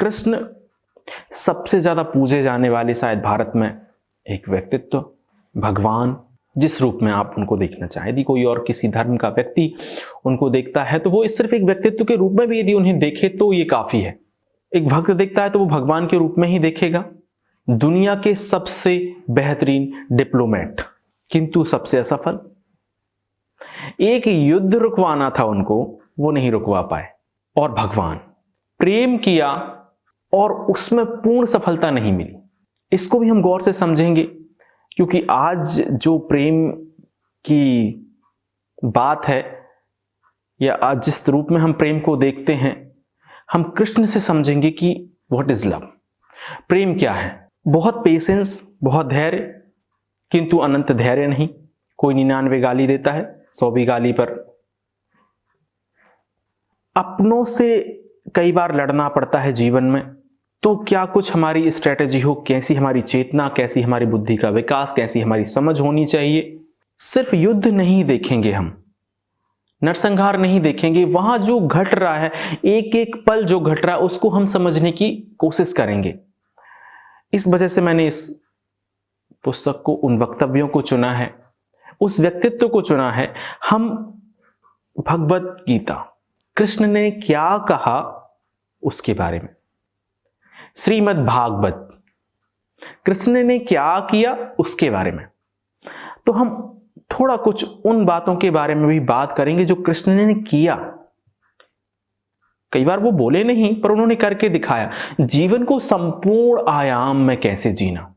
कृष्ण सबसे ज्यादा पूजे जाने वाले शायद भारत में एक व्यक्तित्व, भगवान, जिस रूप में आप उनको देखना चाहें। यदि कोई और किसी धर्म का व्यक्ति उनको देखता है तो वो सिर्फ एक व्यक्तित्व के रूप में भी यदि उन्हें देखे तो ये काफी है। एक भक्त देखता है तो वो भगवान के रूप में ही देखेगा। दुनिया के सबसे बेहतरीन डिप्लोमेट किंतु सबसे असफल। एक युद्ध रुकवाना था उनको, वो नहीं रुकवा पाए। और भगवान प्रेम किया और उसमें पूर्ण सफलता नहीं मिली। इसको भी हम गौर से समझेंगे, क्योंकि आज जो प्रेम की बात है या आज जिस रूप में हम प्रेम को देखते हैं, हम कृष्ण से समझेंगे कि व्हाट इज लव, प्रेम क्या है। बहुत पेशेंस, बहुत धैर्य, किंतु अनंत धैर्य नहीं। कोई 99 गाली देता है, 100वीं गाली पर अपनों से कई बार लड़ना पड़ता है जीवन में। तो क्या कुछ हमारी स्ट्रेटेजी हो, कैसी हमारी चेतना, कैसी हमारी बुद्धि का विकास, कैसी हमारी समझ होनी चाहिए। सिर्फ युद्ध नहीं देखेंगे हम, नरसंहार नहीं देखेंगे, वहां जो घट रहा है, एक एक पल जो घट रहा है उसको हम समझने की कोशिश करेंगे। इस वजह से मैंने इस पुस्तक को, उन वक्तव्यों को चुना है, उस व्यक्तित्व को चुना है। हम भगवत गीता, कृष्ण ने क्या कहा उसके बारे में, श्रीमद् भागवत, कृष्ण ने क्या किया उसके बारे में। तो हम थोड़ा कुछ उन बातों के बारे में भी बात करेंगे जो कृष्ण ने किया। कई बार वो बोले नहीं पर उन्होंने करके दिखाया। जीवन को संपूर्ण आयाम में कैसे जीना।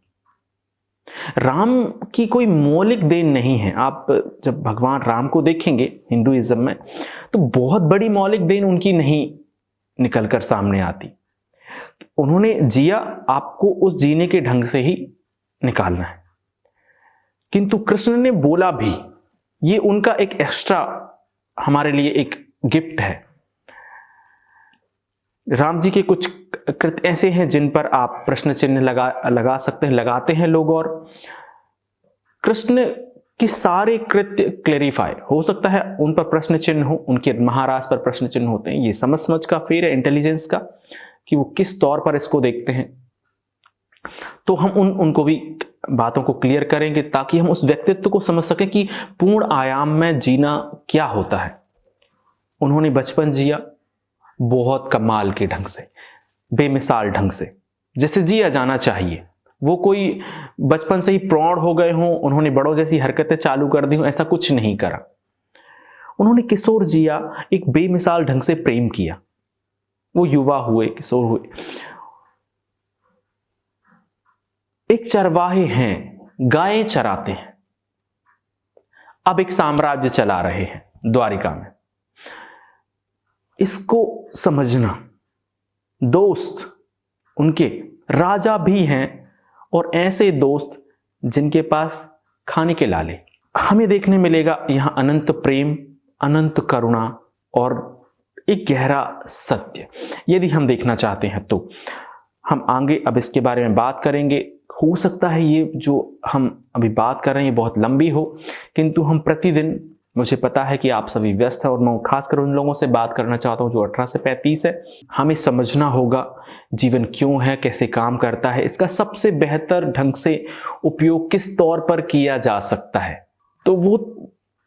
राम की कोई मौलिक देन नहीं है। आप जब भगवान राम को देखेंगे हिंदुइज्म में, तो बहुत बड़ी मौलिक देन उनकी नहीं निकलकर सामने आती। उन्होंने जिया, आपको उस जीने के ढंग से ही निकालना है। किंतु कृष्ण ने बोला भी, ये उनका एक एक्स्ट्रा हमारे लिए एक गिफ्ट है। राम जी के कुछ कृत्य ऐसे हैं जिन पर आप प्रश्न चिन्ह लगा सकते हैं, लगाते हैं लोग। और कृष्ण के सारे कृत्य क्लेरिफाई हो सकता है, उन पर प्रश्न चिन्ह हो, उनके महाराज पर प्रश्न चिन्ह होते हैं। ये समझ का फेर है इंटेलिजेंस का, कि वो किस तौर पर इसको देखते हैं। तो हम उनको भी बातों को क्लियर करेंगे ताकि हम उस व्यक्तित्व को समझ सकें कि पूर्ण आयाम में जीना क्या होता है। उन्होंने बचपन जिया बहुत कमाल के ढंग से, बेमिसाल ढंग से, जैसे जिया जाना चाहिए। वो कोई बचपन से ही प्रौढ़ हो गए हों, उन्होंने बड़ों जैसी हरकतें चालू कर दी हों, ऐसा कुछ नहीं करा। उन्होंने किशोर जिया, एक बेमिसाल ढंग से प्रेम किया। वो युवा हुए, किशोर हुए। एक चरवाहे हैं, गायें चराते हैं, अब एक साम्राज्य चला रहे हैं द्वारिका में। इसको समझना, दोस्त उनके राजा भी हैं और ऐसे दोस्त जिनके पास खाने के लाले। हमें देखने मिलेगा यहां अनंत प्रेम, अनंत करुणा और एक गहरा सत्य। यदि हम देखना चाहते हैं तो हम आगे अब इसके बारे में बात करेंगे। हो सकता है ये जो हम अभी बात कर रहे हैं बहुत लंबी हो, किंतु हम प्रतिदिन, मुझे पता है कि आप सभी व्यस्त हैं और मैं खासकर उन लोगों से बात करना चाहता हूं जो 18 से 35 है। हमें समझना होगा जीवन क्यों है, कैसे काम करता है, इसका सबसे बेहतर ढंग से उपयोग किस तौर पर किया जा सकता है। तो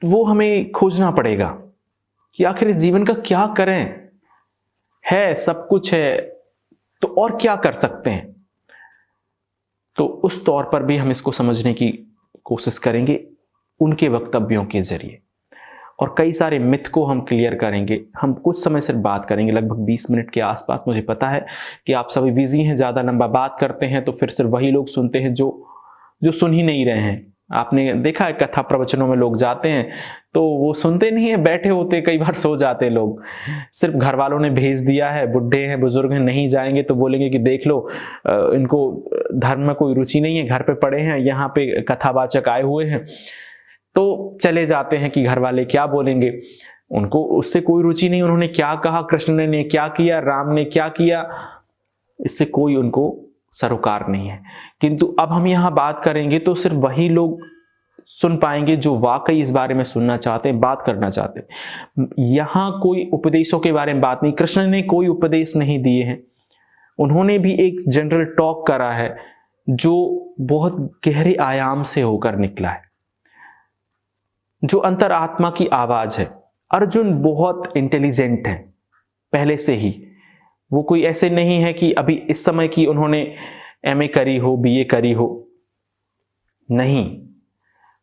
वो हमें खोजना पड़ेगा कि आखिर इस जीवन का क्या करें। है सब कुछ है तो और क्या कर सकते हैं। तो उस तौर पर भी हम इसको समझने की कोशिश करेंगे उनके वक्तव्यों के जरिए, और कई सारे मिथ को हम क्लियर करेंगे। हम कुछ समय से बात करेंगे, लगभग 20 मिनट के आसपास। मुझे पता है कि आप सभी बिजी हैं, ज़्यादा लंबा बात करते हैं तो फिर सिर्फ वही लोग सुनते हैं जो सुन ही नहीं रहे हैं। आपने देखा है कथा प्रवचनों में लोग जाते हैं तो वो सुनते नहीं है, बैठे होते, कई बार सो जाते लोग। सिर्फ घर वालों ने भेज दिया है, बुढ़े हैं, बुजुर्ग हैं, नहीं जाएंगे तो बोलेंगे कि देख लो इनको धर्म में कोई रुचि नहीं है, घर पे पड़े हैं, यहाँ पे कथावाचक आए हुए हैं, तो चले जाते हैं कि घर वाले क्या बोलेंगे। उनको उससे कोई रुचि नहीं, उन्होंने क्या कहा, कृष्ण ने क्या किया, राम ने क्या किया, इससे कोई उनको सरोकार नहीं है। किंतु अब हम यहाँ बात करेंगे तो सिर्फ वही लोग सुन पाएंगे जो वाकई इस बारे में सुनना चाहते हैं, बात करना चाहते हैं। यहाँ कोई उपदेशों के बारे में बात नहीं, कृष्ण ने कोई उपदेश नहीं दिए हैं। उन्होंने भी एक जनरल टॉक करा है जो बहुत गहरे आयाम से होकर निकला है, जो अंतरात्मा की आवाज है। अर्जुन बहुत इंटेलिजेंट है पहले से ही, वो कोई ऐसे नहीं है कि अभी इस समय की उन्होंने एमए करी हो, बीए करी हो, नहीं,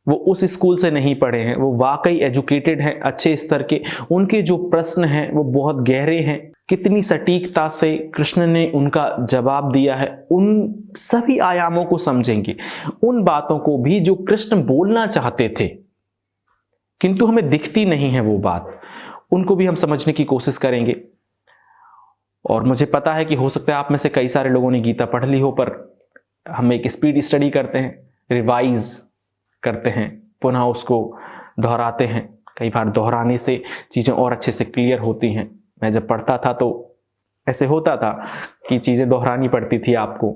वो उस स्कूल से नहीं पढ़े हैं, वो वाकई एजुकेटेड हैं, अच्छे स्तर के। उनके जो प्रश्न हैं वो बहुत गहरे हैं, कितनी सटीकता से कृष्ण ने उनका जवाब दिया है, उन सभी आयामों को समझेंगे, उन बातों को भी जो कृष्ण बोलना चाहते थे किंतु हमें दिखती नहीं है वो बात, उनको भी हम समझने की कोशिश करेंगे। और मुझे पता है कि हो सकता है आप में से कई सारे लोगों ने गीता पढ़ ली हो, पर हम एक स्पीड स्टडी करते हैं, रिवाइज करते हैं, पुनः उसको दोहराते हैं। कई बार दोहराने से चीज़ें और अच्छे से क्लियर होती हैं। मैं जब पढ़ता था तो ऐसे होता था कि चीज़ें दोहरानी पड़ती थी आपको,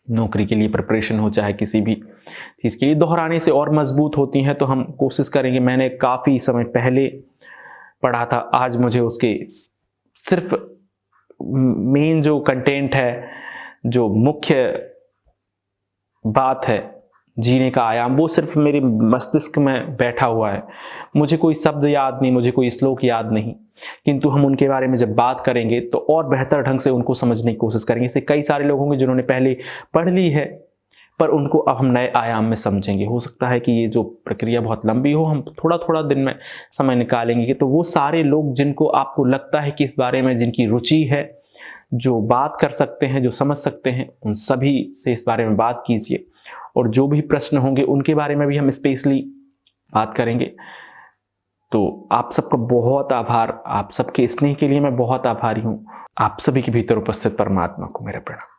नौकरी के लिए प्रिपरेशन हो चाहे किसी भी चीज़ के लिए, दोहराने से और मजबूत होती हैं। तो हम कोशिश करेंगे, मैंने काफ़ी समय पहले पढ़ा था, आज मुझे उसके सिर्फ मेन जो कंटेंट है, जो मुख्य बात है, जीने का आयाम, वो सिर्फ मेरे मस्तिष्क में बैठा हुआ है। मुझे कोई शब्द याद नहीं, मुझे कोई श्लोक याद नहीं, किंतु हम उनके बारे में जब बात करेंगे तो और बेहतर ढंग से उनको समझने की कोशिश करेंगे। इससे कई सारे लोग होंगे जिन्होंने पहले पढ़ ली है, पर उनको अब हम नए आयाम में समझेंगे। हो सकता है कि ये जो प्रक्रिया बहुत लंबी हो, हम थोड़ा थोड़ा दिन में समय निकालेंगे। तो वो सारे लोग जिनको आपको लगता है कि इस बारे में जिनकी रुचि है, जो बात कर सकते हैं, जो समझ सकते हैं, उन सभी से इस बारे में बात कीजिए। और जो भी प्रश्न होंगे उनके बारे में भी हम स्पेशली बात करेंगे। तो आप सबका बहुत आभार, आप सबके स्नेह के लिए मैं बहुत आभारी हूँ। आप सभी के भीतर उपस्थित परमात्मा को मेरा प्रणाम।